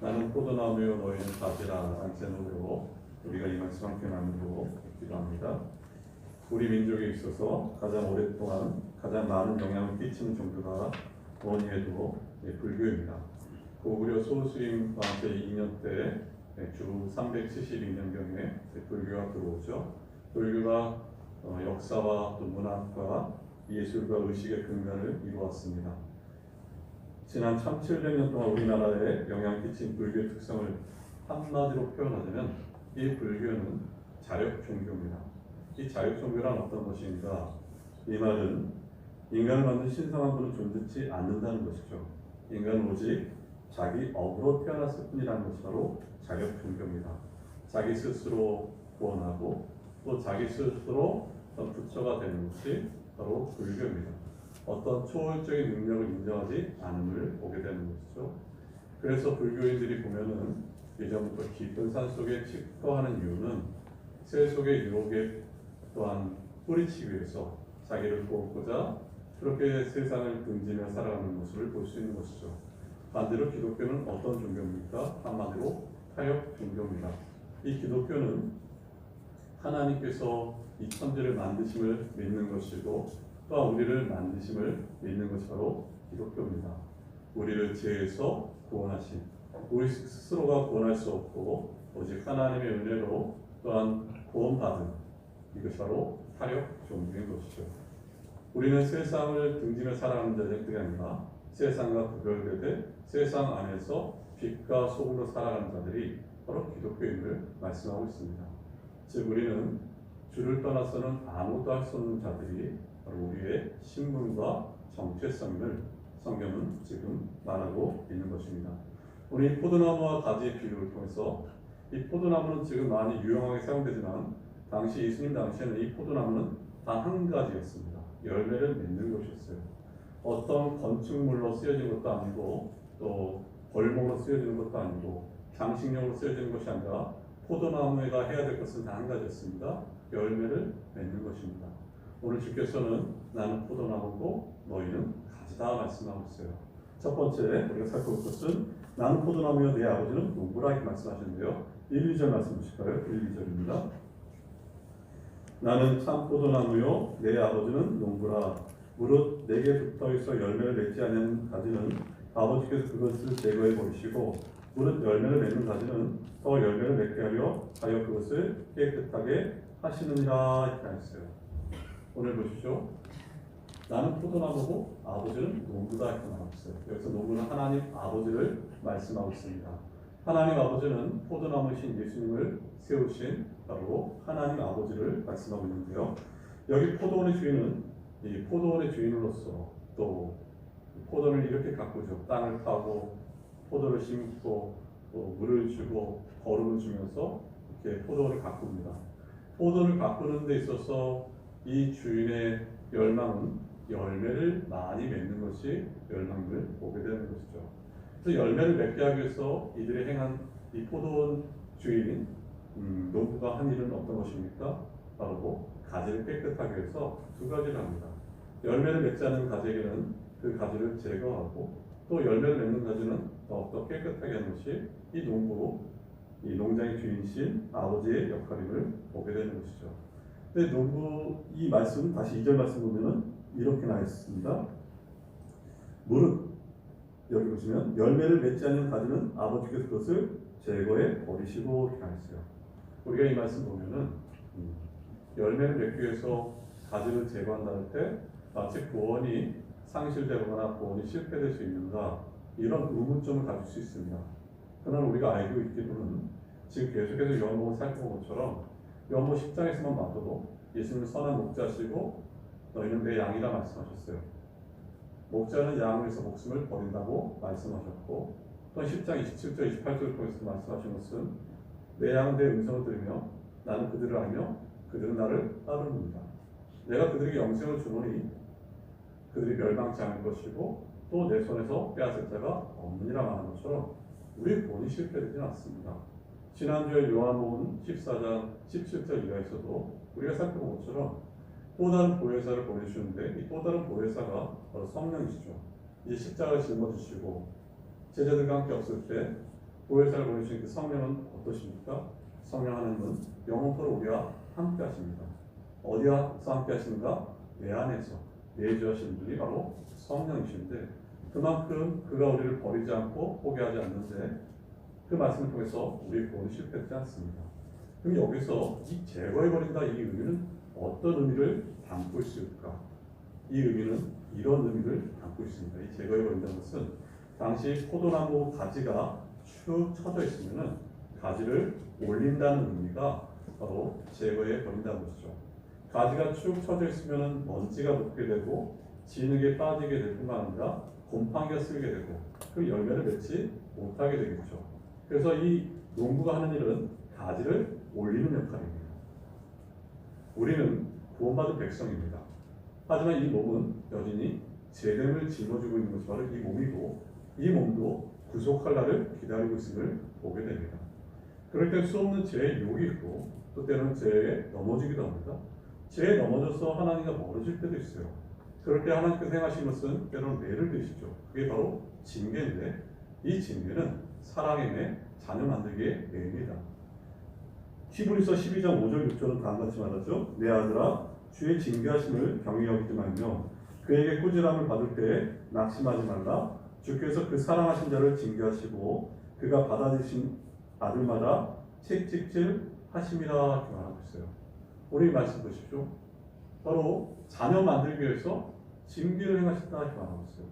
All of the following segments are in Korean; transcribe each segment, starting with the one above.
나는 포도나무요 너희는 가지라 라는 제목으로 우리가 이 말씀 함께 나누고 기도합니다. 우리 민족에 있어서 가장 오랫동안 가장 많은 영향을 끼치는 종교가 뭐니 해도 불교입니다. 고구려 소수임 왕제 2년 때 주 372년경에 불교가 들어오죠. 불교가 역사와 또 문학과 예술과 의식의 근간을 이루었습니다. 지난 1700년 동안 우리나라에 영향을 끼친 불교의 특성을 한마디로 표현하자면 이 불교는 자력 종교입니다. 이 자력 종교란 어떤 것인가? 이 말은 인간을 만든 신성한 분은 존재치 않는다는 것이죠. 인간은 오직 자기 업으로 태어났을 뿐이라는 것이 바로 자력 종교입니다. 자기 스스로 구원하고 또 자기 스스로 부처가 되는 것이 바로 불교입니다. 어떤 초월적인 능력을 인정하지 않음을 보게 되는 것이죠. 그래서 불교인들이 보면은 예전부터 깊은 산 속에 칩거하는 이유는 새 속의 유혹에 또한 뿌리치기 위해서 자기를 돕고자 그렇게 세상을 등지며 살아가는 모습을 볼 수 있는 것이죠. 반대로 기독교는 어떤 종교입니까? 한마디로 타협 종교입니다. 이 기독교는 하나님께서 이 천지를 만드심을 믿는 것이고 또한 우리를 만드심을 믿는 것이 바로 기독교입니다. 우리를 죄에서 구원하신, 우리 스스로가 구원할 수 없고 오직 하나님의 은혜로 또한 구원받은 이것이 바로 타협 종교인 것이죠. 우리는 세상을 등지며 살아가는 자들이 아니라 세상과 구별되되 세상 안에서 빛과 소금으로 살아가는 자들이 바로 기독교인을 말씀하고 있습니다. 즉 우리는 주를 떠나서는 아무것도 할 수 없는 자들이 바로 우리의 신분과 정체성을 성경은 지금 말하고 있는 것입니다. 우리 포도나무와 가지의 비유를 통해서 이 포도나무는 지금 많이 유용하게 사용되지만 당시 예수님 당시에는 이 포도나무는 단 한 가지였습니다. 열매를 맺는 것이었어요. 어떤 건축물로 쓰여진 것도 아니고 또 벌목으로 쓰여지는 것도 아니고 장식용으로 쓰여지는 것이 아니라 포도나무가 해야 될 것은 단 한 가지였습니다. 열매를 맺는 것입니다. 오늘 주께서는 나는 포도나무고 너희는 가지다 말씀하고 있어요. 첫 번째 우리가 살펴볼 것은 나는 포도나무여 내 아버지는 농부라 이렇게 말씀하시는데요. 1, 2절 말씀 보실까요? 1, 2절입니다. 나는 참 포도나무요 내 아버지는 농부라 무릇 내게 붙어있어 열매를 맺지 않는 가지는 아버지께서 그것을 제거해 버리시고 무릇 열매를 맺는 가지는 더 열매를 맺게 하여 그것을 깨끗하게 하시느니라 이렇게 하셨어요. 오늘 보십시오. 나는 포도나무고 아버지는 농부다 이렇게 말하고 있어요. 여기서 농부는 하나님 아버지를 말씀하고 있습니다. 하나님 아버지는 포도나무이신 예수님을 세우신 바로 하나님 아버지를 말씀하고 있는데요. 여기 포도원의 주인은 이 포도원의 주인으로서 또 포도를 이렇게 가꾸죠. 땅을 파고 포도를 심고 또 물을 주고 거름을 주면서 이렇게 포도원을 가꿉니다. 포도를 가꾸는 데 있어서 이 주인의 열망은 열매를 많이 맺는 것이 열망을 보게 되는 것이죠. 그래서 열매를 맺게 하기 위해서 이들이 행한 이 포도원 주인 농부가 한 일은 어떤 것입니까? 바로 가지를 깨끗하게 해서 두 가지를 합니다. 열매를 맺지 않는 가지에게는 그 가지를 제거하고 또 열매를 맺는 가지는 더욱더 깨끗하게 하는 것이 이 농부, 이 농장의 주인이신 아버지의 역할임을 보게 되는 것이죠. 근데 농부 이 말씀 다시 2절 말씀 보면은 이렇게 나와 있습니다. 무릇 여기 보시면 열매를 맺지 않는 가지는 아버지께서 그것을 제거해 버리시고 이렇게 하셨어요. 우리가 이 말씀 보면은 열매를 맺기 위해서 가지를 제거한다 할 때 마치 구원이 상실되거나 구원이 실패될 수 있는가 이런 의문점을 가질 수 있습니다. 그러나 우리가 알고 있기로는 지금 계속해서 요한복음 살펴본 것처럼 요한복음 10장에서만 봐도 예수님은 선한 목자시고 너희는 내 양이라 말씀하셨어요. 목자는 양을 위해서 목숨을 버린다고 말씀하셨고 또 10장 27절 28절을 통해서 말씀하신 것은 내 양은 내 음성을 들으며 나는 그들을 알며 그들은 나를 따르는다. 내가 그들에게 영생을 주노니 그들이 멸망치 않을 것이고 또 내 손에서 빼앗을 자가 없느니라 말하는 것처럼 우리의 구원이 실패되지는 않습니다. 지난주에 요한복음 14장 17절 이하에서도 우리가 살펴본 것처럼 또 다른 보혜사를 보내주시는데 이 또 다른 보혜사가 바로 성령이시죠. 이 십자가를 짊어지시고 제자들과 함께 없을 때 보혜사를 보내주신 그 성령은 어떠십니까? 성령 하나님은 영원토록 우리와 함께 하십니다. 어디와서 함께 하십니까? 내 안에서 내주하시는 분이 바로 성령이신데, 그만큼 그가 우리를 버리지 않고 포기하지 않는데 그 말씀을 통해서 우리의 구원이 실패하지 않습니다. 그럼 여기서 이 제거해버린다, 이 의미는 어떤 의미를 담고 있을까? 이 의미는 이런 의미를 담고 있습니다. 이 제거해버린다는 것은 당시 포도나무 가지가 축 처져 있으면 가지를 올린다는 의미가 바로 제거해버린다는 것이죠. 가지가 축 처져 있으면 먼지가 묻게 되고 진흙에 빠지게 될 뿐만 아니라 곰팡이가 쓸게 되고 그 열매를 맺지 못하게 되겠죠. 그래서 이 농부가 하는 일은 가지를 올리는 역할입니다. 우리는 구원받은 백성입니다. 하지만 이 몸은 여전히 재됨을 짊어지고 있는 것이 바로 이 몸이고, 이 몸도 구속할 날을 기다리고 있음을 보게 됩니다. 그럴 때 수없는 죄의 유혹이 있고, 또 때로는 죄에 넘어지기도 합니다. 죄에 넘어져서 하나님과 멀어질 때도 있어요. 그럴 때 하나님께서 행하신 것은 때로는 매를 드시죠. 그게 바로 징계인데, 이 징계는 사랑의 매, 자녀 만들기의 매입니다. 히브리서 12장 5절 6절은 다음과 같이 말하죠. 내 아들아, 주의 징계하심을 경히 여기지 말며 그에게 꾸지람을 받을 때에 낙심하지 말라. 주께서 그 사랑하신 자를 징계하시고 그가 받아주신 아들마다 책찍질 하심이라 이렇게 말하고 있어요. 우리 말씀 보십시오. 바로 자녀 만들기 위해서 징계를 행하셨다 이렇게 말하고 있어요.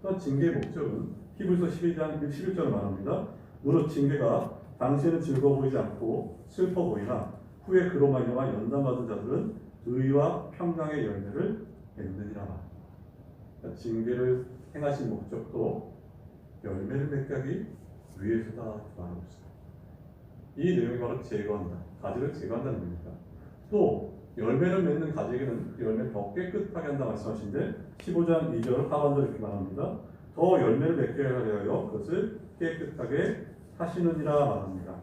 또 징계의 목적은 히브리서 12장 11절을 말합니다. 무릇 징계가 당시에는 즐거워 보이지 않고 슬퍼 보이나 후에 그로 말미암아 연단받은 자들은 의와 평강의 열매를 맺느니라. 그러니까 징계를 행하신 목적도 열매를 맺게 하기 위해서다 말하고 있어요. 이 내용이 바로 제거한다, 가지를 제거한다는 겁니다. 또 열매를 맺는 가지에게는 그 열매를 더 깨끗하게 한다 말씀하신데 15장 2절 하반절 이렇게 말합니다. 더 열매를 맺게 하려 그것을 깨끗하게 하시느니라 말합니다.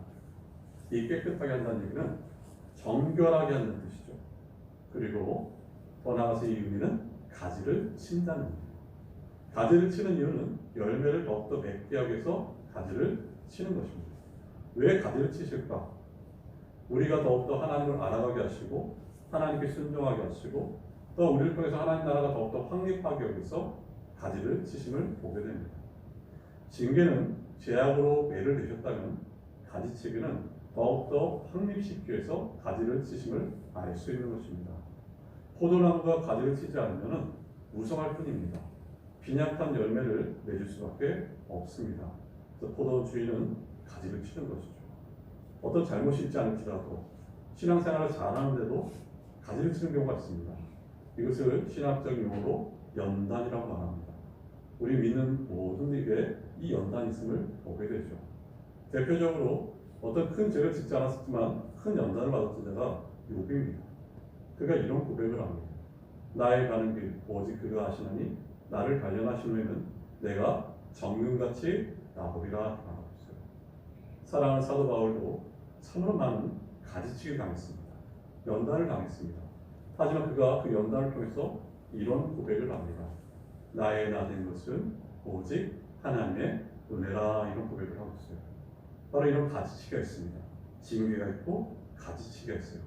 이 깨끗하게 한다는 얘기는 정결하게 한다는 뜻이죠. 그리고 더 나아가서 이 의미는 가지를 친다는 겁니다. 가지를 치는 이유는 열매를 더욱더 맺게 하기 위해서 가지를 치는 것입니다. 왜 가지를 치실까? 우리가 더욱더 하나님을 알아가게 하시고 하나님께 순종하게 하시고 또 우리를 통해서 하나님 나라가 더욱더 확립하게 하기 위해서 가지를 치심을 보게 됩니다. 징계는 제약으로 매를 내셨다면 가지치기는 더욱더 확립시키기 위해서 가지를 치심을 알 수 있는 것입니다. 포도나무가 가지를 치지 않으면 무성할 뿐입니다. 빈약한 열매를 맺을 수밖에 없습니다. 그래서 포도 주인은 가지를 치는 것이죠. 어떤 잘못이 있지 않을지라도 신앙생활을 잘하는데도 가지를 치는 경우가 있습니다. 이것을 신학적 용어로 연단이라고 말합니다. 우리 믿는 모든 일에 이 연단이 있음을 보게 되죠. 대표적으로 어떤 큰 죄를 짓지 않았지만 큰 연단을 받았던 자가 욥입니다. 그가 이런 고백을 합니다. 나의 가는 길 오직 그가 아시나니 나를 발견하신 후에는 내가 정금같이 나보리라 말하고 있어요. 사랑하는 사도 바울도 참으로 많은 가지치기를 당했습니다. 연단을 당했습니다. 하지만 그가 그 연단을 통해서 이런 고백을 합니다. 나의 나 된 것은 오직 하나님의 은혜라 이런 고백을 하고 있어요. 바로 이런 가지치기가 있습니다. 징계가 있고 가지치기가 있어요.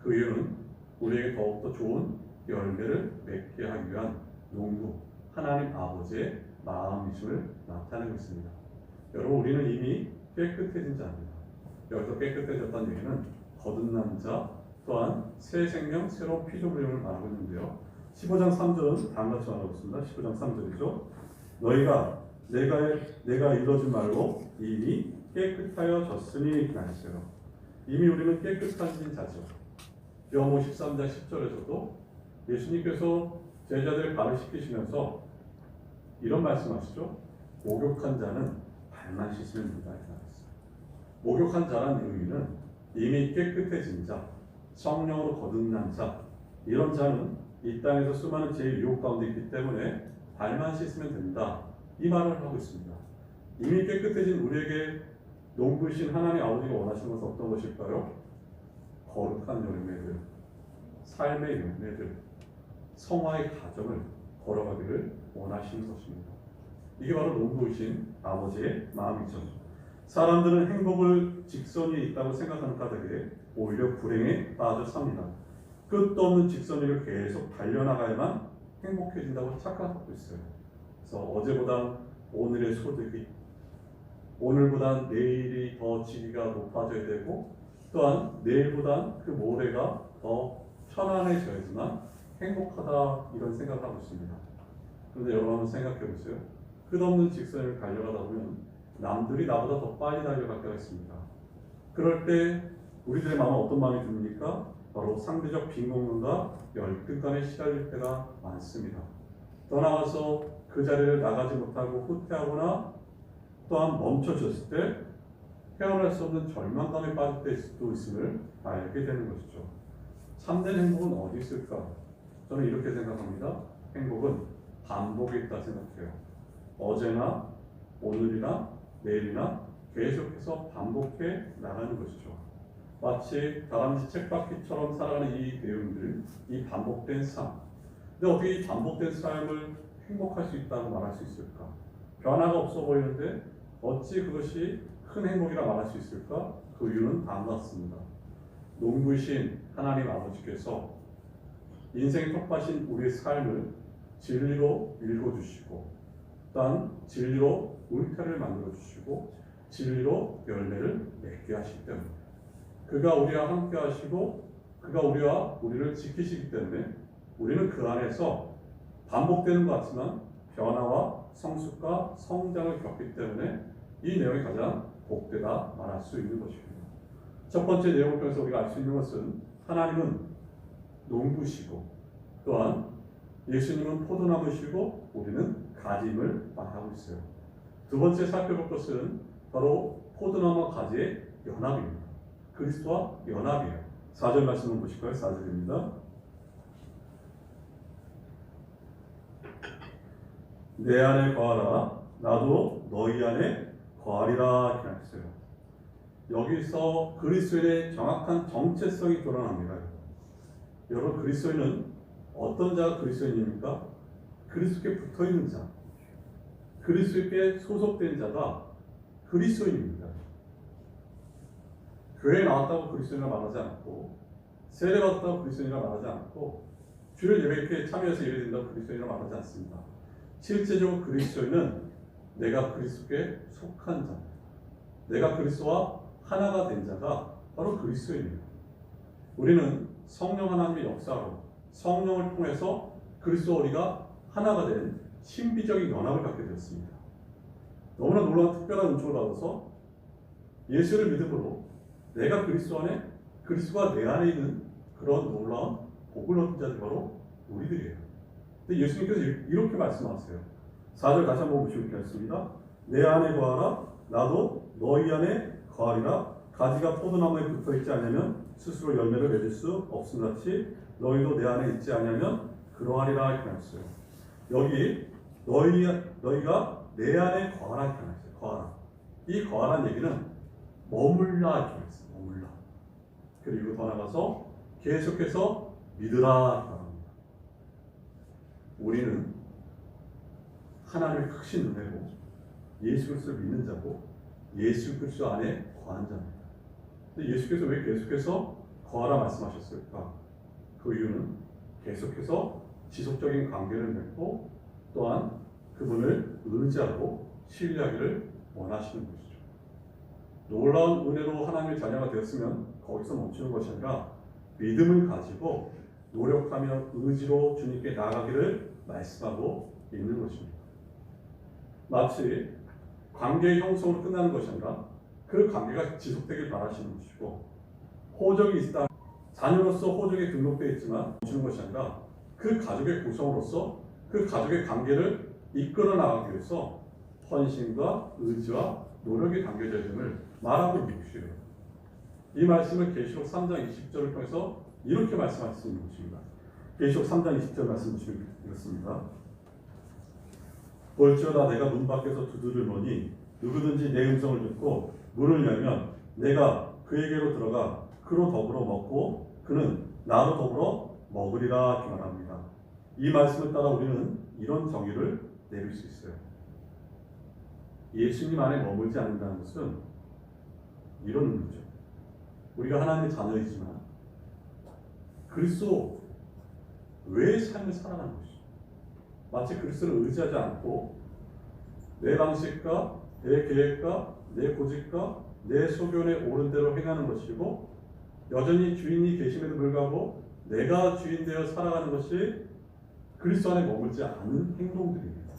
그 이유는 우리에게 더욱더 좋은 열매를 맺게 하기 위한 농부 하나님 아버지의 마음이심을 나타내고 있습니다. 여러분, 우리는 이미 깨끗해진 자입니다. 여기서 깨끗해졌다는 얘기는 거듭난 자 또한 새 생명 새로운 피조물임을 말하고 있는데요. 15장 3절은 다음과 같이 말하고 있습니다. 15장 3절이죠. 너희가 내가 이루어진 말로 이미 깨끗하여졌으니 말했어요. 이미 우리는 깨끗해진 자죠. 요한복음 13장 10절에서도 예수님께서 제자들을 발을 씻기시면서 이런 말씀하시죠. 목욕한 자는 발만 씻으면 된다 이렇게 말했어요. 목욕한 자라는 의미는 이미 깨끗해진 자, 성령으로 거듭난 자, 이런 자는 이 땅에서 수많은 죄의 유혹 가운데 있기 때문에 발만 씻으면 된다 이 말을 하고 있습니다. 이미 깨끗해진 우리에게 농부이신 하나님 아버지가 원하시는 것은 어떤 것일까요? 거룩한 열매들, 삶의 열매들, 성화의 가정을 걸어가기를 원하시는 것입니다. 이게 바로 농부이신 아버지의 마음이죠. 사람들은 행복을 직선 위에 있다고 생각하는 까닭에 오히려 불행에 빠져 삽니다. 끝도 없는 직선 위를 계속 달려나가야만 행복해진다고 착각하고 있어요. 그래서 어제보다 오늘의 소득이, 오늘보다 내일이 더 지위가 높아져야 되고, 또한 내일보다 그 모레가 더 편안해져야지만 행복하다, 이런 생각을 하고 있습니다. 그런데 여러분 한번 생각해 보세요. 끝없는 직선을 달려가다 보면 남들이 나보다 더 빨리 달려갈 때가 있습니다. 그럴 때 우리들의 마음은 어떤 마음이 듭니까? 바로 상대적 빈곤감과 열등감에 시달릴 때가 많습니다. 더 나아가서 그 자리를 나가지 못하고 후퇴하거나 또한 멈춰졌을 때 헤어날 수 없는 절망감에 빠질 때도 있음을 알게 되는 것이죠. 참된 행복은 어디 있을까? 저는 이렇게 생각합니다. 행복은 반복에 있다 생각해요. 어제나 오늘이나 내일이나 계속해서 반복해 나가는 것이죠. 마치 다람쥐 쳇바퀴처럼 살아가는 이 내용들, 이 반복된 삶. 근데 어떻게 이 반복된 삶을 행복할 수 있다고 말할 수 있을까? 변화가 없어 보이는데 어찌 그것이 큰 행복이라 말할 수 있을까? 그 이유는 다음과 같습니다. 농부이신 하나님 아버지께서 인생의 텃밭인 우리의 삶을 진리로 읽어주시고, 또한 진리로 울타리를 만들어주시고, 진리로 열매를 맺게 하시기 때문에, 그가 우리와 함께 하시고 그가 우리를 지키시기 때문에 우리는 그 안에서 반복되는 것 같지만 변화와 성숙과 성장을 겪기 때문에 이 내용이 가장 복되다 말할 수 있는 것입니다. 첫 번째 내용을 통해서 우리가 알 수 있는 것은 하나님은 농부시고, 또한 예수님은 포도나무시고 우리는 가지임을 말하고 있어요. 두 번째 살펴볼 것은 바로 포도나무와 가지의 연합입니다. 그리스도와 연합이에요. 4절 말씀을 보실까요? 4절입니다. 내 안에 거하라, 나도 너희 안에 거하리라 이렇게 했어요. 여기서 그리스도의 정확한 정체성이 드러납니다. 여러분, 그리스도인은 어떤 자가 그리스도인입니까? 그리스도께 붙어있는 자, 그리스도께 소속된 자가 그리스도인입니다. 교회에 나왔다고 그리스도인이라 말하지 않고, 세례 받았다고 그리스도인이라 말하지 않고, 주일 예배에 참여해서 예배드린다고 그리스도인이라 말하지 않습니다. 실제적으로 그리스도인은 내가 그리스도께 속한 자, 내가 그리스도와 하나가 된 자가 바로 그리스도인입니다. 우리는 성령 하나님의 역사로 성령을 통해서 그리스도와 우리가 하나가 된 신비적인 연합을 갖게 되었습니다. 너무나 놀라운 특별한 은총을 받아서 예수를 믿음으로 내가 그리스도 안에, 그리스도가 내 안에 있는 그런 놀라운 복을 얻은 자들이 바로 우리들이에요. 근데 예수님께서 이렇게 말씀하세요. 4절 다시 한번 보시겠습니다. 내 안에 거하라, 나도 너희 안에 거하리라. 가지가 포도나무에 붙어있지 않으면 스스로 열매를 맺을 수 없음같이 너희도 내 안에 있지 않으면 그러하리라 이렇게 말했어요. 여기 너희가 내 안에 거하라 이렇게 말했어요. 거하라. 이 거하라는 얘기는 머물라 이렇게 말했어요. 머물라. 그리고 더 나가서 계속해서 믿으라 이렇게 말합니다. 우리는 하나님을 크신 은혜로 예수 그리스도를 믿는 자고 예수 그리스도 안에 거한 자입니다. 근데 예수께서 왜 계속해서 거하라 말씀하셨을까? 그 이유는 계속해서 지속적인 관계를 맺고 또한 그분을 의지하고 신뢰하기를 원하시는 것이죠. 놀라운 은혜로 하나님의 자녀가 되었으면 거기서 멈추는 것이 아니라 믿음을 가지고 노력하며 의지로 주님께 나아가기를 말씀하고 있는 것입니다. 마치 관계의 형성으로 끝나는 것이 아니라 그 관계가 지속되길 바라시는 것이고, 호적이 있다, 자녀로서 호적에 등록되어 있지만 멈추는 것이 아니라 그 가족의 구성으로서 그 가족의 관계를 이끌어 나가기 위해서 헌신과 의지와 노력이 담겨져 있음을 말하고 있는 것이에요. 이 말씀을 계시록 3장 20절을 통해서 이렇게 말씀할 수 있는 것입니다. 계시록 3장 20절 말씀 보시면 이렇습니다. 볼지어다 내가 문 밖에서 두드리노니 누구든지 내 음성을 듣고 문을 열면 내가 그에게로 들어가 그로 더불어 먹고 그는 나로 더불어 먹으리라 이렇게 말합니다. 이 말씀을 따라 우리는 이런 정의를 내릴 수 있어요. 예수님 안에 머물지 않는다는 것은 이런 의미죠. 우리가 하나님의 자녀이지만 그리스도 외의 삶을 살아가는 것이죠. 마치 그리스도를 의지하지 않고 내 방식과 내 계획과 내 고집과 내 소견에 옳은 대로 행하는 것이고 여전히 주인이 계심에도 불구하고 내가 주인 되어 살아가는 것이 그리스도 안에 머물지 않은 행동들입니다.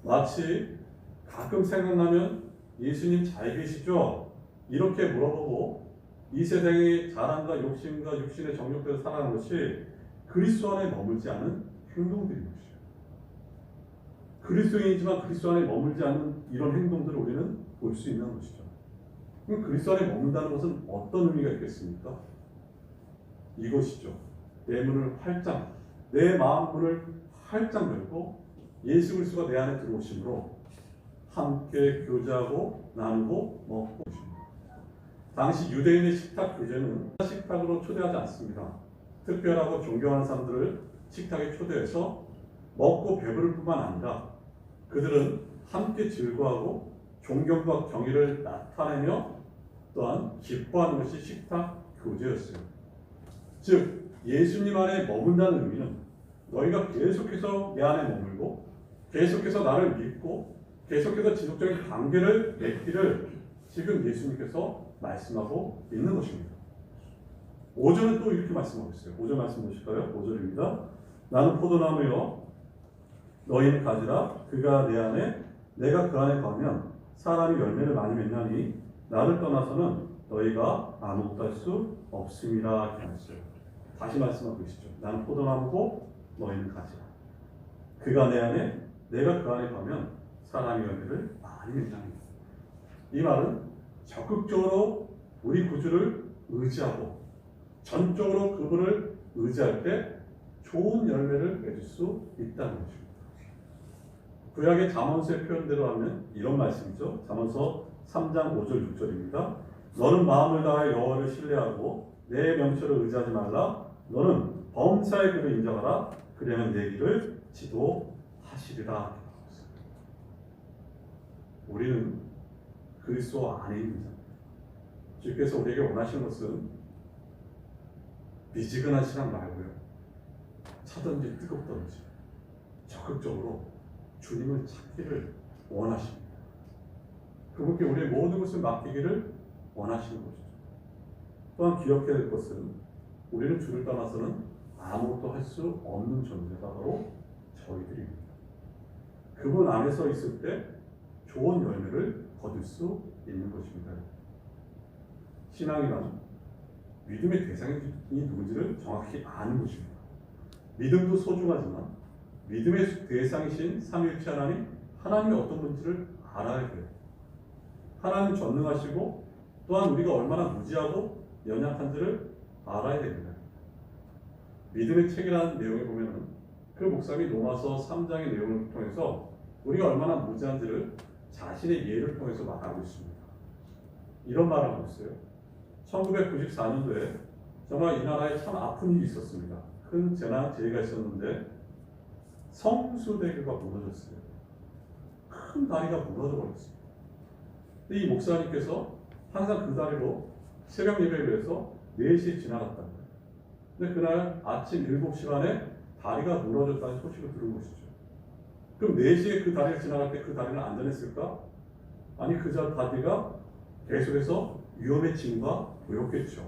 마치 가끔 생각나면 예수님 잘 계시죠? 이렇게 물어보고 이 세상의 자랑과 욕심과 육신의 정욕대로 살아가는 것이 그리스도 안에 머물지 않은 행동들인 것이죠. 그리스도인이지만 그리스도 안에 머물지 않는 이런 행동들을 우리는 볼 수 있는 것이죠. 그럼 그리스도 안에 머문다는 것은 어떤 의미가 있겠습니까? 이것이죠. 내 문을 활짝, 내 마음 문을 활짝 열고 예수 그리스도가 내 안에 들어오심으로 함께 교제하고 나누고 먹고 있습니다. 당시 유대인의 식탁 교제는 식탁으로 초대하지 않습니다. 특별하고 존경하는 사람들을 식탁에 초대해서 먹고 배부를 뿐만 아니라 그들은 함께 즐거워하고 존경과 경의를 나타내며 또한 기뻐하는 것이 식탁 교제였어요. 즉 예수님 안에 머문다는 의미는 너희가 계속해서 내 안에 머물고 계속해서 나를 믿고 계속해서 지속적인 관계를 맺기를 지금 예수님께서 말씀하고 있는 것입니다. 5절은 또 이렇게 말씀하고 있어요. 5절 말씀 보실까요? 5절입니다. 나는 포도나무여 너희는 가지라 그가 내 안에 내가 그 안에 가면 사람이 열매를 많이 맺나니 나를 떠나서는 너희가 아무것도 할 수 없음이라 이렇게 말했어요. 다시 말씀하고 계시죠. 나는 포도나무고 너희는 가지라 그가 내 안에 내가 그 안에 가면 사람이 열매를 많이 맺나니. 이 말은 적극적으로 우리 구주를 의지하고 전적으로 그분을 의지할 때 좋은 열매를 맺을 수 있다는 것입니다. 구약의 잠언서의 표현대로 하면 이런 말씀이죠. 잠언서 3장 5절 6절입니다. 너는 마음을 다하여 여호와를 신뢰하고 내 명철을 의지하지 말라. 너는 범사의 그를 인정하라. 그러면 내 길을 지도하시리라. 우리는 그리스도 안에 있는 자. 주께서 우리에게 원하시는 것은 미지근한 신앙 말고요. 차든지 뜨겁든지 적극적으로 주님을 찾기를 원하십니다. 그분께 우리의 모든 것을 맡기기를 원하시는 것이죠. 또한 기억해야 될 것은 우리는 주를 떠나서는 아무것도 할 수 없는 존재가 바로 저희들입니다. 그분 안에서 있을 때 좋은 열매를 거둘 수 있는 것입니다. 신앙이란 믿음의 대상이 누군지를 정확히 아는 것입니다. 믿음도 소중하지만 믿음의 대상이신 삼위일체 하나님이 어떤 분인지를 알아야 돼요. 하나님 전능하시고 또한 우리가 얼마나 무지하고 연약한지를 알아야 됩니다. 믿음의 책이라는 내용에 보면은 그 목사님이 로마서 3장의 내용을 통해서 우리가 얼마나 무지한지를 자신의 예를 통해서 말하고 있습니다. 이런 말을 하고 있어요. 1994년도에 정말 이 나라에 참 아픈 일이 있었습니다. 큰 재해가 있었는데 성수대교가 무너졌어요. 큰 다리가 무너져 버렸어요. 근데 이 목사님께서 항상 그 다리로 새벽 예배를 위해서 4시에 지나갔다는 거예요. 근데 그날 아침 7시 반에 다리가 무너졌다는 소식을 들은 것이죠. 그럼 4시에 그 다리를 지나갈 때 그 다리는 안전했을까? 아니 그 다리가 계속해서 위험의 징후가 보였겠죠.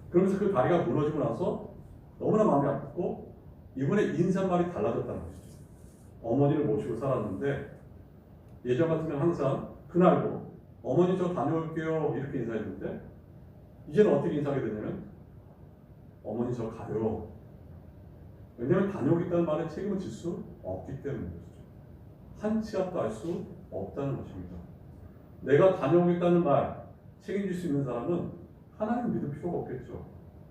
그러면서 그 다리가 무너지고 나서 너무나 마음이 아팠고 이번에 인사말이 달라졌다는 것이죠. 어머니를 모시고 살았는데 예전 같으면 항상 그날도 어머니 저 다녀올게요 이렇게 인사했는데 이제는 어떻게 인사하게 되냐면 어머니 저 가요. 왜냐하면 다녀오겠다는 말에 책임을 질 수 없기 때문이죠. 한 치 앞도 알 수 없다는 것입니다. 내가 다녀오겠다는 말 책임질 수 있는 사람은 하나님 믿을 필요가 없겠죠.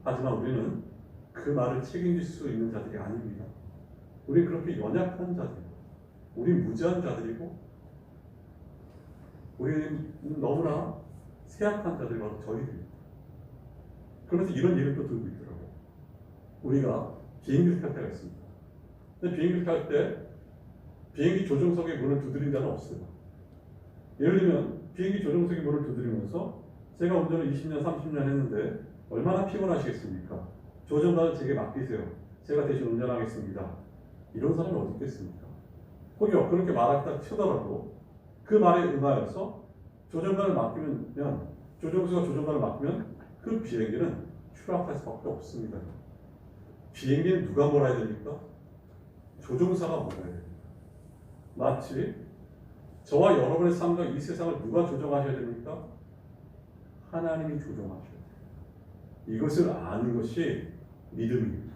하지만 우리는 그 말을 책임질 수 있는 자들이 아닙니다. 우리는 그렇게 연약한 자들이고 우리는 무지한 자들이고 우리는 너무나 쇠약한 자들이 바로 저희들입니다. 그러면서 이런 예를 또 들고 있더라고요. 우리가 비행기를 탈 때가 있습니다. 근데 비행기를 탈 때 비행기 조종석의 문을 두드린 자는 없어요. 예를 들면 비행기 조종석에 물을 두드리면서 제가 운전을 20년, 30년 했는데 얼마나 피곤하시겠습니까? 조종관을 제게 맡기세요. 제가 대신 운전하겠습니다. 이런 사람이 어디 있겠습니까? 혹여 그렇게 말하다 치더라도 그 말에 응하여서 조종관을 맡기면 조종수가 조종관을 맡기면 그 비행기는 추락할 수밖에 없습니다. 비행기는 누가 몰아야 됩니까? 조종사가 몰아야 됩니다. 마치 저와 여러분의 삶과 이 세상을 누가 조종하셔야 됩니까? 하나님이 조종하셔야 돼요. 이것을 아는 것이 믿음입니다.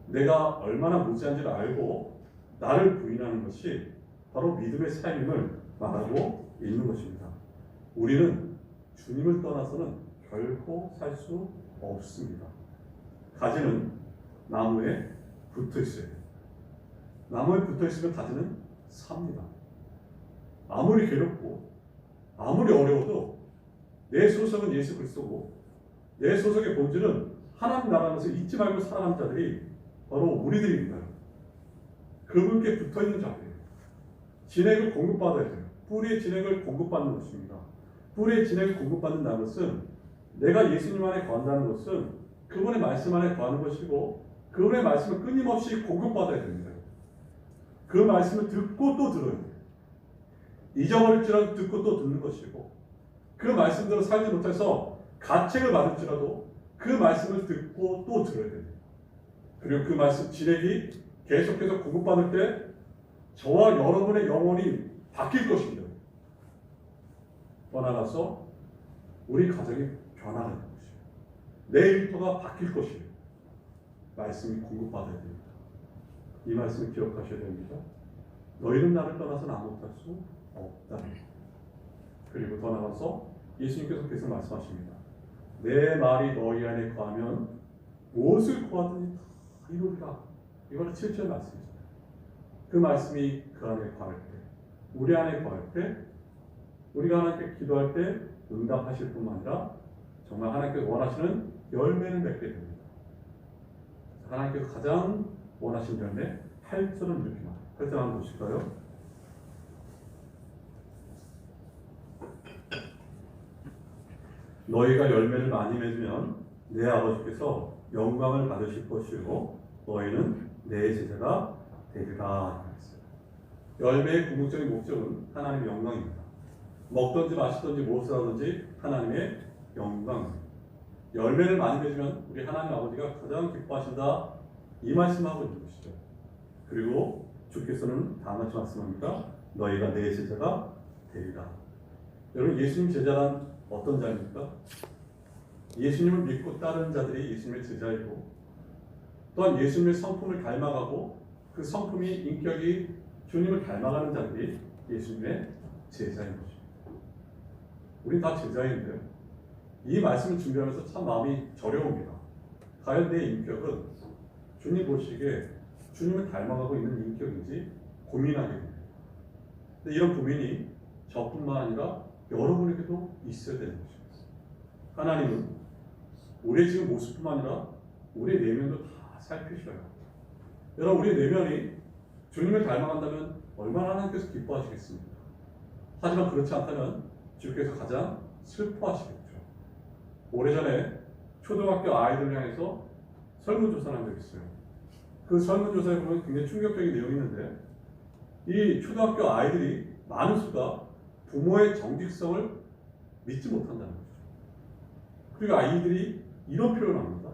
내가 얼마나 무지한지를 알고 나를 부인하는 것이 바로 믿음의 삶임을 말하고 있는 것입니다. 우리는 주님을 떠나서는 결코 살 수 없습니다. 가지는 나무에 붙어 있어요. 나무에 붙어 있으면 가지는 삽니다. 아무리 괴롭고 아무리 어려워도 내 소속은 예수 그리스도고 내 소속의 본질은 하나님 나라는 것을 잊지 말고 살아가는 자들이 바로 우리들입니다. 그분께 붙어있는 자들이에요. 진액을 공급받아야 돼요. 뿌리의 진액을 공급받는 것입니다. 뿌리의 진액을 공급받는다는 것은 내가 예수님 안에 거한다는 것은 그분의 말씀 안에 거하는 것이고 그분의 말씀을 끊임없이 공급받아야 됩니다. 그 말씀을 듣고 또 들어야 돼요. 잊어버릴지라도 듣고 또 듣는 것이고 그 말씀대로 살지 못해서 가책을 받을지라도 그 말씀을 듣고 또 들어야 됩니다. 그리고 그 말씀 진액이 계속해서 공급받을 때 저와 여러분의 영혼이 바뀔 것입니다. 또 나아가서 우리 가정이 변화하는 것이에요. 내 일터가 바뀔 것이에요. 말씀이 공급받아야 됩니다. 이 말씀을 기억하셔야 됩니다. 너희는 나를 떠나서는 아무것도 할 수 없다. 그리고 더 나아가서 예수님께서 계속 말씀하십니다. 내 말이 너희 안에 거하면 무엇을 구하든지 다 이루리라. 이거는 7절 말씀이죠. 그 말씀이 그 안에 거할 때, 우리 안에 거할 때, 우리가 하나님께 기도할 때 응답하실 뿐만 아니라 정말 하나님께서 원하시는 열매를 맺게 됩니다. 하나님께서 가장 원하시는 열매 8절은 이렇게 말해요. 8절 한번 보실까요? 너희가 열매를 많이 맺으면 내 아버지께서 영광을 받으실 것이고 너희는 내 제자가 되리라. 열매의 궁극적인 목적은 하나님의 영광입니다. 먹든지 마시든지 무엇을 하든지 하나님의 영광입니다. 열매를 많이 맺으면 우리 하나님 아버지가 가장 기뻐하신다. 이 말씀을 하고 있는 것이죠. 그리고 주께서는 다음같이 말씀합니다. 너희가 내 제자가 되리라. 여러분 예수님 제자란 어떤 자입니까? 예수님을 믿고 따르는 자들이 예수님의 제자이고 또한 예수님의 성품을 닮아가고 그 성품이 인격이 주님을 닮아가는 자들이 예수님의 제자인 것입니다. 우리 다 제자인데요. 이 말씀을 준비하면서 참 마음이 저려옵니다. 과연 내 인격은 주님 보시기에 주님을 닮아가고 있는 인격인지 고민하게 됩니다. 근데 이런 고민이 저뿐만 아니라 여러분에게도 있어야 되는 것입니다. 하나님은 우리의 지금 모습뿐만 아니라 우리의 내면도 다 살피셔요. 여러분 우리의 내면이 주님을 닮아간다면 얼마나 하나님께서 기뻐하시겠습니까? 하지만 그렇지 않다면 주께서 가장 슬퍼하시겠죠. 오래전에 초등학교 아이들 향해서 설문조사를 한 적이 있어요. 그 설문조사에 보면 굉장히 충격적인 내용이 있는데 이 초등학교 아이들이 많은 수가 부모의 정직성을 믿지 못한다는 거죠. 그리고 아이들이 이런 표현을 합니다.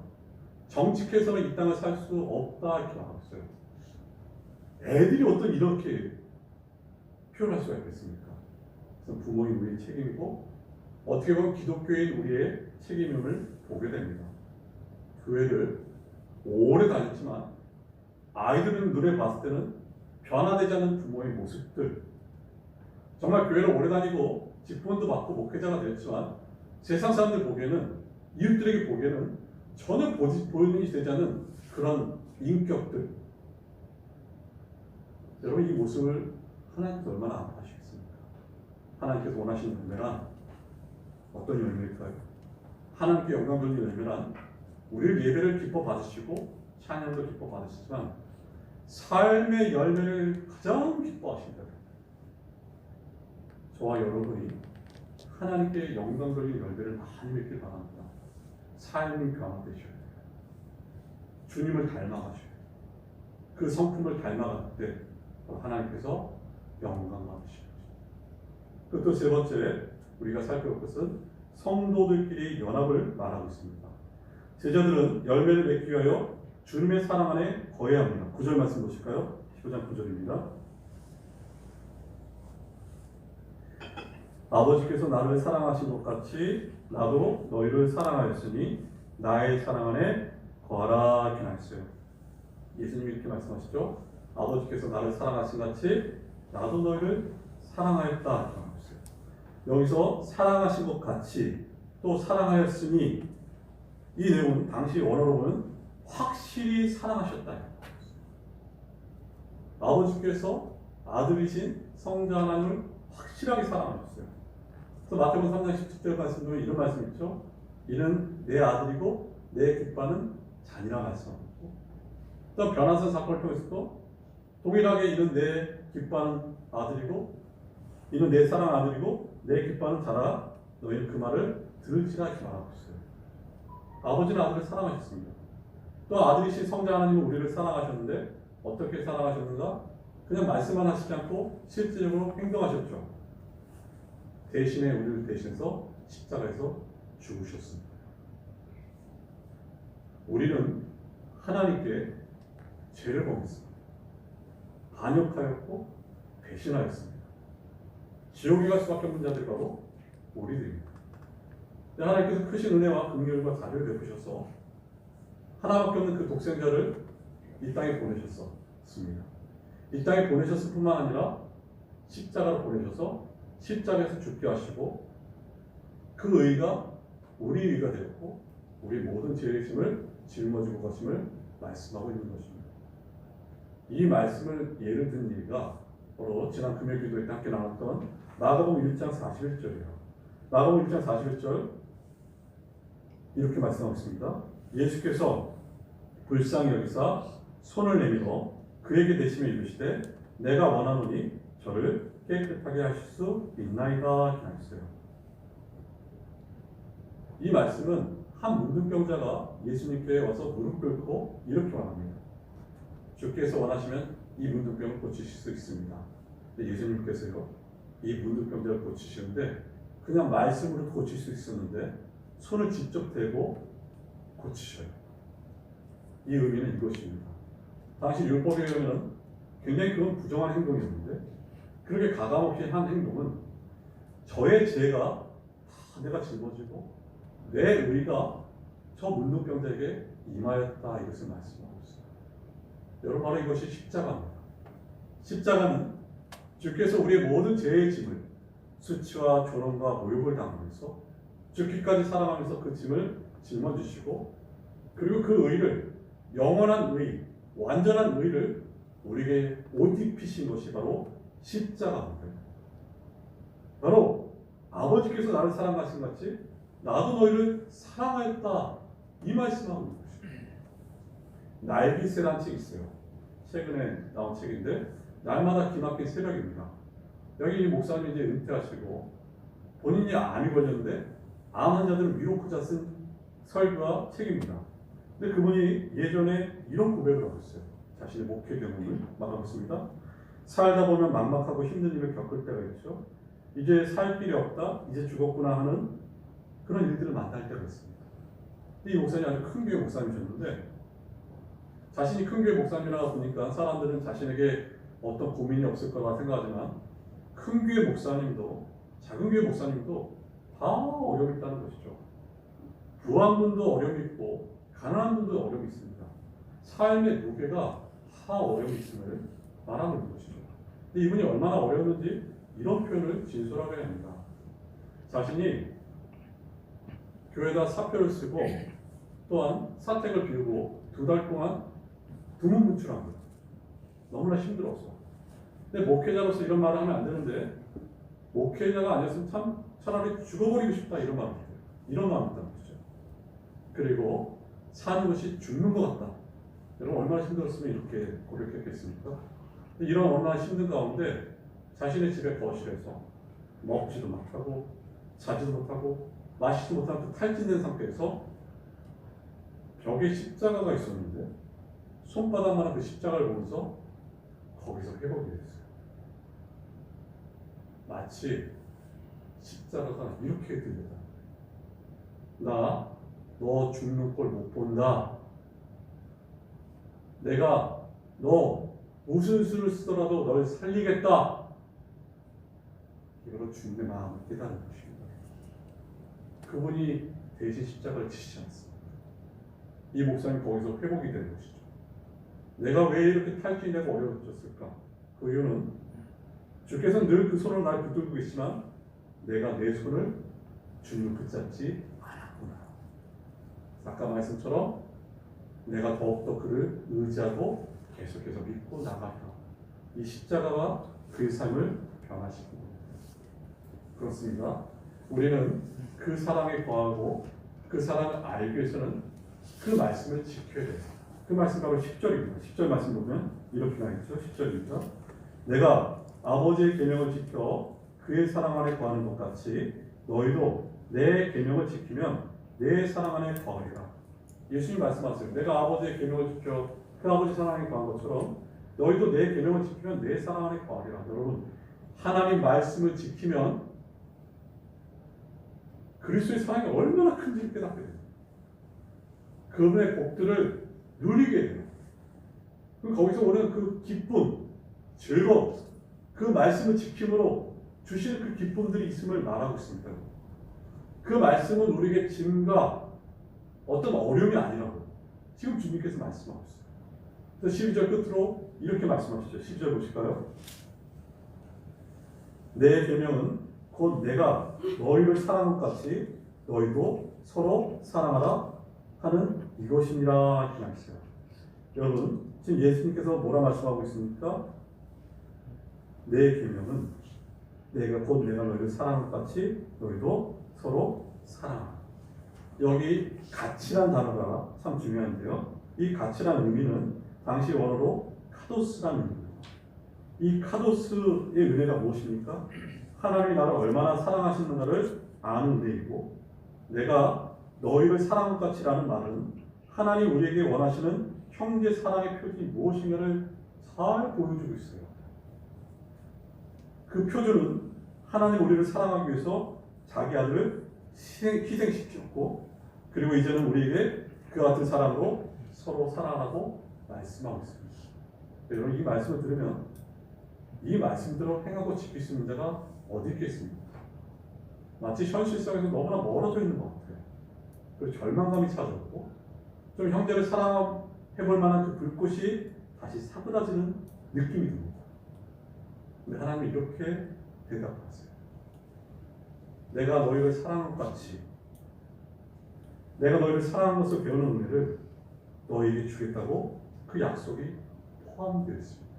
정직해서는 이 땅을 살 수 없다 이렇게 말하고 있어요. 애들이 어떤 이렇게 표현할 수가 있겠습니까? 그래서 부모인 우리의 책임이고 어떻게 보면 기독교인 우리의 책임임을 보게 됩니다. 교회를 오래 다녔지만 아이들은 눈에 봤을 때는 변화되지 않는 부모의 모습들, 정말 교회를 오래 다니고 직분도 받고 목회자가 되었지만 세상 사람들 보기에는 이웃들에게 보기에는 전혀 보이지 되지 않는 그런 인격들. 여러분 이 모습을 하나님께서 얼마나 아파하시겠습니까? 하나님께서 원하시는 열매란 어떤 열매일까요? 하나님께 영광 돌리는 열매란 우리를 예배를 기뻐 받으시고 찬양도 기뻐 받으시지만 삶의 열매를 가장 기뻐하신다. 저와 여러분이 하나님께 영광적인 열매를 많이 맺길 바랍니다. 삶이 변화되셔야 돼요. 주님을 닮아가셔야 돼요. 그 성품을 닮아갈 때 하나님께서 영광 받으시는 것입니다. 또 세 번째 우리가 살펴볼 것은 성도들끼리 연합을 말하고 있습니다. 제자들은 열매를 맺기 위하여 주님의 사랑 안에 거해야 합니다. 9절 말씀 보실까요? 15장 9절입니다. 아버지께서 나를 사랑하신 것 같이 나도 너희를 사랑하였으니 나의 사랑 안에 거하라 이렇게 말했어요. 예수님이 이렇게 말씀하시죠. 아버지께서 나를 사랑하신 같이 나도 너희를 사랑하였다 이렇게 말했어요. 여기서 사랑하신 것 같이 또 사랑하였으니 이 내용은 당시 원어로 보면 확실히 사랑하셨다. 아버지께서 아들이신 성자 하나님을 확실하게 사랑하셨어요. 그래서 마태복음 3장 17절 말씀 중에 이런 말씀 있죠. 이는 내 아들이고 내 기뻐하는 자니라 말씀하고 또 변화산 사건을 통해서도 동일하게 이는 내 기뻐하는 아들이고 이는 내 사랑 아들이고 내 기뻐하는 자라 너희는 그 말을 들을지라 이렇게 말하고 있어요. 아버지는 아들을 사랑하셨습니다. 또 아들이신 성자 하나님은 우리를 사랑하셨는데 어떻게 사랑하셨는가? 그냥 말씀만 하시지 않고 실질적으로 행동하셨죠. 대신에 우리를 대신해서 십자가에서 죽으셨습니다. 우리는 하나님께 죄를 범했습니다. 반역하였고 배신하였습니다. 지옥에 갈 수밖에 없는 자들이 바로 우리들입니다. 하나님께서 크신 은혜와 긍휼과 자비를 베푸셔서 하나밖에 없는 그 독생자를 이 땅에 보내셨습니다. 이 땅에 보내셨을 뿐만 아니라 십자가로 보내셔서 십자가에서 죽게 하시고 그 의가 우리 의가 되었고 우리 모든 죄의 짐을 짊어지고 가심을 말씀하고 있는 것입니다. 이 말씀을 예를 든 얘기가 바로 지난 금요일 기도회 때 함께 나눴던 마가복음 1장 41절이에요. 마가복음 1장 41절 이렇게 말씀하고 있습니다. 예수께서 불쌍히 여기사 손을 내밀어 그에게 대시며 이르시되 내가 원하노니 저를 깨끗하게 하실 수 있나이다 이렇게 말했어요. 이 말씀은 한 문둥병자가 예수님께 와서 무릎 꿇고 이렇게 말합니다. 주께서 원하시면 이 문둥병을 고치실 수 있습니다. 근데 예수님께서요 이 문둥병자를 고치시는데 그냥 말씀으로 고칠 수 있었는데 손을 직접 대고 고치셔요. 이 의미는 이것입니다. 당시 율법에 의하면 굉장히 그건 부정한 행동이었는데 그렇게 가감없이 한 행동은 저의 죄가 다 내가 짊어지고 내 의가 저 문둥병자에게 임하였다 이것을 말씀하고 있습니다. 여러분 바로 이것이 십자가입니다. 십자가는 주께서 우리의 모든 죄의 짐을 수치와 조롱과 모욕을 당하면서 죽기까지 살아가면서 그 짐을 짊어지시고 그리고 그 의를 영원한 의, 완전한 의를 우리에게 옷 입히신 것이 바로 십자가입니다. 바로 아버지께서 나를 사랑하신 같이 나도 너희를 사랑하였다 이 말씀하고 있는 것입니다. 날깃새라는 책이 있어요. 최근에 나온 책인데 날마다 기막힌 새벽입니다. 여기 목사님이 이제 은퇴하시고 본인이 암이 걸렸는데 암 환자들을 위로하고자 쓴 설교와 책입니다. 근데 그분이 예전에 이런 고백을 하고 있어요. 자신의 목회 경험을 말하고 있습니다. 살다 보면 막막하고 힘든 일을 겪을 때가 있죠. 이제 살 길이 없다, 이제 죽었구나 하는 그런 일들을 만날 때가 있습니다. 이 목사님이 아주 큰 교회 목사님이셨는데 자신이 큰 교회 목사님이라 보니까 사람들은 자신에게 어떤 고민이 없을 거라 생각하지만 큰 교회 목사님도 작은 교회 목사님도 다 어려움이 있다는 것이죠. 부한 분도 어려움이 있고 가난한 분도 어려움이 있습니다. 삶의 무게가 다 어려움이 있음을 말하고 있는 것이죠. 근데 이분이 얼마나 어려웠는지 이런 표현을 진술하게 합니다. 자신이 교회에다 사표를 쓰고 또한 사택을 비우고 2달 동안 두문분출합니다. 너무나 힘들어서. 근데 목회자로서 이런 말을 하면 안 되는데 목회자가 아니었으면 참 차라리 죽어버리고 싶다 이런 말을 해요. 이런 마음이 있다는 거죠. 그리고 사는 것이 죽는 것 같다. 여러분 얼마나 힘들었으면 이렇게 고백했겠습니까? 이런 얼마나 힘든 가운데 자신의 집에 거실에서 먹지도 못하고 자지도 못하고 마시지도 못하고 탈진된 상태에서 벽에 십자가가 있었는데 손바닥만한 그 십자가를 보면서 거기서 회복이 됐어요. 마치 십자가가 이렇게 들렸다. 나 너 죽는 꼴 못 본다. 내가 너 무슨 수를 쓰더라도 널 살리겠다. 이거로 주님의 마음을 깨달은 것입니다. 그분이 대신 십자가를 지시지 않습니다. 이 목사님 거기서 회복이 되는 것이죠. 내가 왜 이렇게 탈진되고 어려워졌을까? 그 이유는 주께서는 늘 그 손을 날 붙들고 계시지만 내가 내 손을 주님을 붙잡지 않았구나. 아까 말씀처럼 내가 더욱더 그를 의지하고 계속해서 믿고 나가라. 이 십자가가 그의 삶을 변화시키고 그렇습니다. 우리는 그 사랑에 거하고 그 사랑을 알기 위해서는 그 말씀을 지켜야 돼요. 그 말씀 바로 10절입니다. 10절 말씀 보면 이렇게 나있죠. 10절입니다. 내가 아버지의 계명을 지켜 그의 사랑 안에 거하는 것 같이 너희도 내 계명을 지키면 내 사랑 안에 거하리라. 예수님 말씀하세요. 내가 아버지의 계명을 지켜 그 아버지 사랑 안에 거한 것처럼 너희도 내 계명을 지키면 내 사랑 안에 거하리라. 여러분, 하나님 말씀을 지키면 그리스도의 사랑이 얼마나 큰지 깨닫게 돼요. 그분의 복들을 누리게 돼요. 거기서 오는 그 기쁨, 즐거움, 그 말씀을 지킴으로 주시는 그 기쁨들이 있음을 말하고 있습니다. 그 말씀은 우리에게 짐과 어떤 어려움이 아니라고 지금 주님께서 말씀하고 있어요. 그래서 12절 끝으로 이렇게 말씀하시죠. 12절 보실까요? 내 계명은 곧 내가 너희를 사랑한 것 같이 너희도 서로 사랑하라 하는 이것이니라 이렇게 말했어요. 여러분, 지금 예수님께서 뭐라 말씀하고 있습니까? 내 계명은 곧 내가 너희를 사랑한 것 같이 너희도 서로 사랑하라. 여기 가치란 단어가 참 중요한데요. 이 가치란 의미는 당시 원어로 카도스라는 의미입니다. 이 카도스의 은혜가 무엇입니까? 하나님이 나를 얼마나 사랑하시는가를 아는 은혜이고, 내가 너희를 사랑한 것 같이라는 말은 하나님 우리에게 원하시는 형제 사랑의 표준이 무엇인가를 잘 보여주고 있어요. 그 표준은 하나님 우리를 사랑하기 위해서 자기 아들을 희생시켰고, 그리고 이제는 우리에게 그 같은 사랑으로 서로 사랑하라고 말씀하고 있습니다. 여러분, 이 말씀을 들으면 이 말씀대로 행하고 지킬 수 있는 자가 어디 있겠습니까? 마치 현실성에서 너무나 멀어져 있는 것 같아요. 그리고 절망감이 찾아오고 좀 형제를 사랑해볼 만한 그 불꽃이 다시 사그라지는 느낌이 듭니다. 근데 하나님은 이렇게 대답하세요. 내가 너희를 사랑한 것 같이 내가 너희를 사랑한 것을 배우는 은혜를 너희에게 주겠다고 그 약속이 포함되어 있습니다.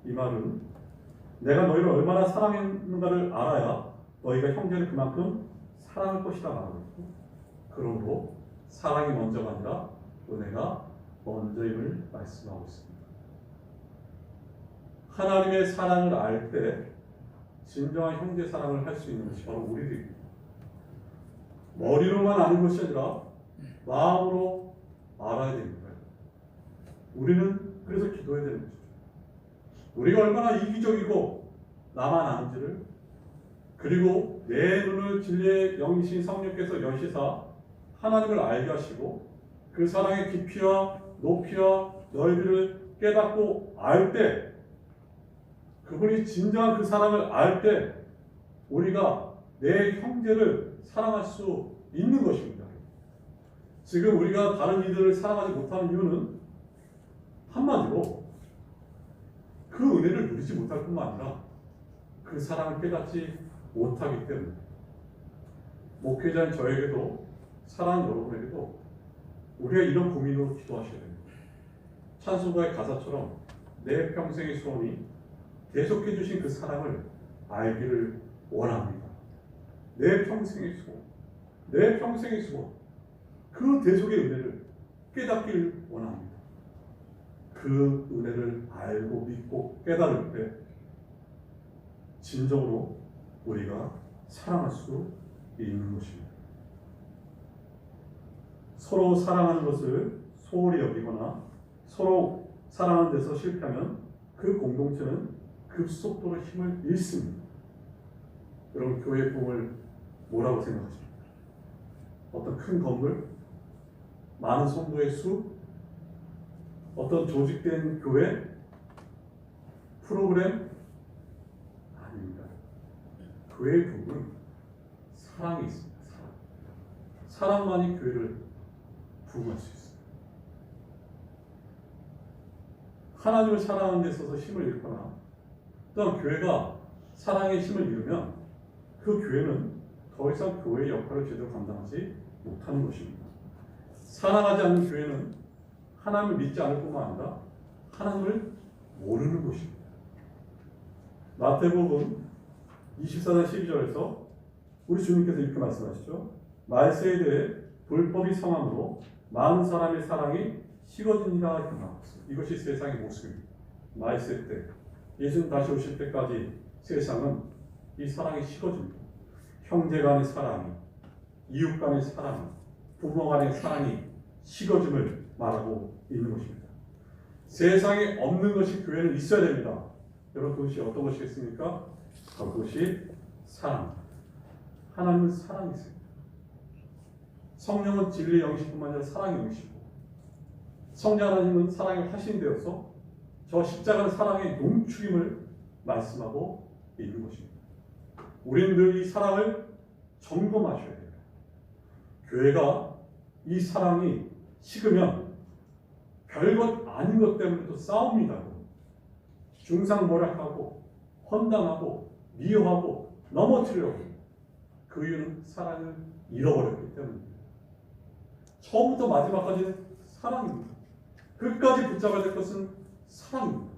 이 말은 내가 너희를 얼마나 사랑했는가를 알아야 너희가 형제를 그만큼 사랑할 것이다 말하고 있고, 그러므로 사랑이 먼저가 아니라 은혜가 먼저임을 말씀하고 있습니다. 하나님의 사랑을 알 때 진정한 형제 사랑을 할 수 있는 것이 바로 우리들입니다. 머리로만 아는 것이 아니라 마음으로 알아야 됩니다. 우리는 그래서 기도해야 되는 것이죠. 우리가 얼마나 이기적이고 나만 아는지를, 그리고 내 눈을 진리의 영이신 성령께서 여시사 하나님을 알게 하시고 그 사랑의 깊이와 높이와 넓이를 깨닫고 알 때, 그분이 진정한 그 사랑을 알 때 우리가 내 형제를 사랑할 수 있는 것입니다. 지금 우리가 다른 이들을 사랑하지 못하는 이유는 한마디로 그 은혜를 누리지 못할 뿐만 아니라 그 사랑을 깨닫지 못하기 때문에, 목회자인 저에게도 사랑하는 여러분에게도 우리가 이런 고민으로 기도하셔야 됩니다. 찬송가의 가사처럼 내 평생의 소원이 계속해 주신 그 사랑을 알기를 원합니다. 내 평생의 소원, 내 평생의 소원, 그 대속의 은혜를 깨닫기를 원합니다. 그 은혜를 알고 믿고 깨달을 때 진정으로 우리가 사랑할 수 있는 것입니다. 서로 사랑하는 것을 소홀히 여기거나 서로 사랑하는 데서 실패하면 그 공동체는 급속도로 힘을 잃습니다. 여러분, 교회의 꿈을 뭐라고 생각하십니까? 어떤 큰 건물? 많은 성도의 수? 어떤 조직된 교회? 프로그램? 아닙니다. 교회의 꿈은 사랑이 있습니다. 사랑만이 교회를 부흥할 수 있습니다. 하나님을 사랑하는 데 있어서 힘을 잃거나 또한 교회가 사랑의 힘을 잃으면 그 교회는 더 이상 교회의 역할을 제대로 감당하지 못하는 것입니다. 사랑하지 않는 교회는 하나님을 믿지 않을 뿐만 아니라 하나님을 모르는 것입니다. 마태복음 24장 12절에서 우리 주님께서 이렇게 말씀하시죠. 말세에 대해 불법이 성함으로 많은 사람의 사랑이 식어지니라 경하옵소서. 이것이 세상의 모습입니다. 말세 때 예수님 다시 오실 때까지 세상은 이 사랑이 식어집니다. 형제 간의 사랑이, 이웃 간의 사랑이, 부모 간의 사랑이 식어짐을 말하고 있는 것입니다. 세상에 없는 것이 교회는 있어야 됩니다. 여러분, 그것이 어떤 것이겠습니까? 그것이 사랑. 하나님은 사랑이세요. 성령은 진리의 영이시뿐만 아니라 사랑의 영이시고, 성자 하나님은 사랑의 화신되어서 저 십자가는 사랑의 농축임을 말씀하고 있는 것입니다. 우리는 늘 이 사랑을 점검하셔야 돼요. 교회가 이 사랑이 식으면 별것 아닌 것 때문에도 싸웁니다. 중상모략하고 헌담하고 미워하고 넘어뜨리려고. 그 이유는 사랑을 잃어버렸기 때문입니다. 처음부터 마지막까지는 사랑입니다. 끝까지 붙잡아야 될 것은 사랑입니다.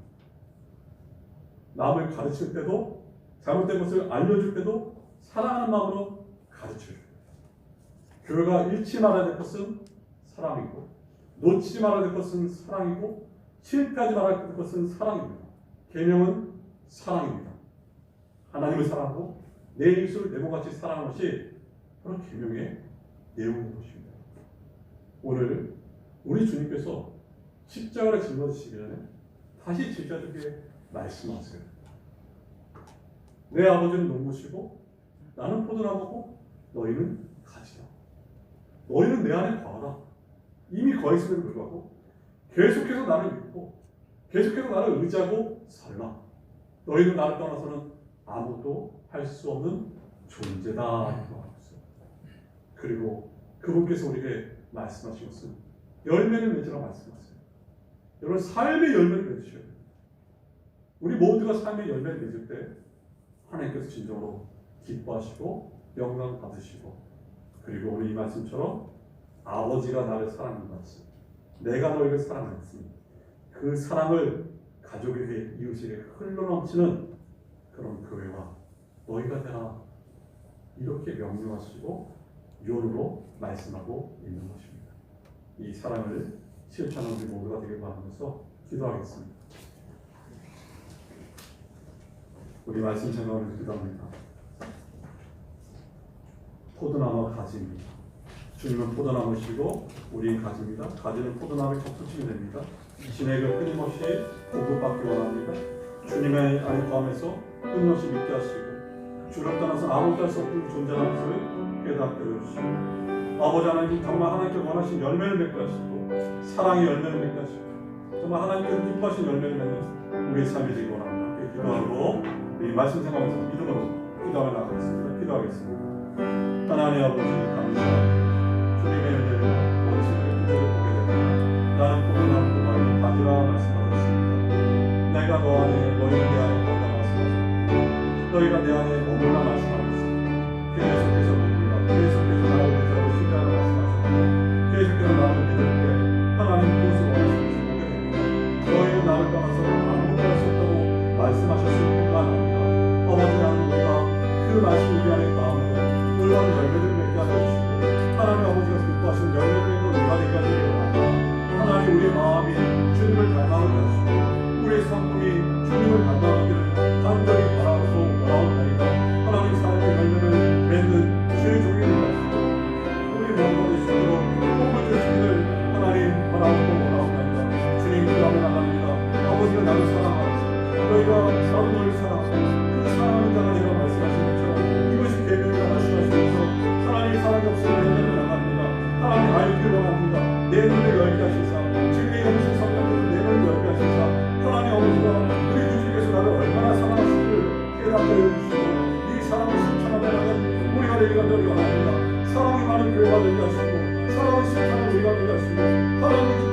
남을 가르칠 때도, 잘못된 것을 알려줄 때도 사랑하는 마음으로 가르쳐줘요. 교회가 잃지 말아야 될 것은 사랑이고, 놓치지 말아야 될 것은 사랑이고, 실패하지 말아야 될 것은 사랑입니다. 계명은 사랑입니다. 하나님을 사랑하고 내 이웃을 내 몸같이 사랑하는 것이 바로 계명의 내용인 것입니다. 오늘 우리 주님께서 십자가를 짊어지시기 전에 다시 제자들에게 말씀하세요. 내 아버지는 농부시고 나는 포도나무고 너희는 가지다. 너희는 내 안에 거하라. 이미 거했음에도 불구하고 계속해서 나를 믿고 계속해서 나를 의지하고 살라. 너희는 나를 떠나서는 아무것도 할 수 없는 존재다. 그리고 그분께서 우리에게 말씀하신 것은 열매를 맺으라고 말씀하세요. 여러분, 삶의 열매를 맺으셔야 돼요. 우리 모두가 삶의 열매를 맺을 때 하나님께서 진정으로 기뻐하시고 영광 받으시고, 그리고 오늘 이 말씀처럼 아버지가 나를 사랑하는 것 같이 내가 너희를 사랑하였으니 그 사랑을 가족에게, 이웃에게 흘러넘치는 그런 교회와 너희가 되라, 이렇게 명령하시고 유언으로 말씀하고 있는 것입니다. 이 사랑을 실천하는 우리 모두가 되길 바라면서 기도하겠습니다. 우리 말씀 제목을 기도합니다. 포도나무와 가지입니다. 주님은 포도나무시고 우리는 가지입니다. 가지는 포도나무의 접붙임이 됩니다. 진액을 끊임없이 공급받기 원합니다. 주님의 안에 거하면서 끊임없이 믿게 하시고 주를 떠나서 아무것도 할 수 없는 존재라는 것을 깨닫게 해주시고, 아버지 하나님 정말 하나님께 원하신 열매를 맺게 하시고 사랑의 열매를 맺게 하시고 정말 하나님께서 기뻐하신 열매를 맺는 우리의 삶이 되기 원합니다. 기도하고 이 말씀 생각하면서 믿음으로 기도하며 나가겠습니다. 기도하겠습니다. 하나님 아버지 감사합니다. 주님의 은혜로 원수들의 뜻을 보게 됩니다. 나는 포도나무고 너희는 가지라 말씀하셨습니다. 내가 너 안에 너희는 내 안에 거하다 말씀하셨습니다. 너희가 내 안에 머물라 말씀하셨습니다. 계속해서 머물라, 계속해서 나를 의지하고 신뢰하라 말씀하셨습니다. 계속해서 나를 믿을 때 하나님 그것을 원하시는 것을 보게 됩니다. 너희는 나를 떠나서 아무것도 할 수 없다고 말씀하셨을 뿐만 아니라 아버지 하나님 우리가 그 말씀 우리 안에 가운데 놀라운 열매를 맺게 하여 주시고 하나님 아버지가 기뻐하시는 열매를 맺는 우리가 되게 하여 주시옵소서. 하나님 우리의 마음이 주님을 닮아가게 하시고 우리의 성품이 주님을 닮아가기를 간절히 바라고 원하옵나이다. 하나님 삶의 열매를 나를 사랑하고 너희가 나도 너를 사랑하고 그 사랑하는 자가 되라 말씀하신 것처럼 이것이 계명이라 말씀하시면서 하나님의 사랑이 없으면 내년을 나갑니다. 하나님 알기를 원합니다. 내 눈을 열게 하시사 지금 이 영신 성령께서 내 눈을 열게 하시사 하나님 아버지가 우리 주님께서 나를 얼마나 사랑하시기를 깨닫게 해주시고 이 사랑을 실천하며 나가는 우리가 되기가 늘 원합니다. 사랑이 많은 교회가 되게 하시고 사랑을 실천하는 우리가 되게 하시고 하나님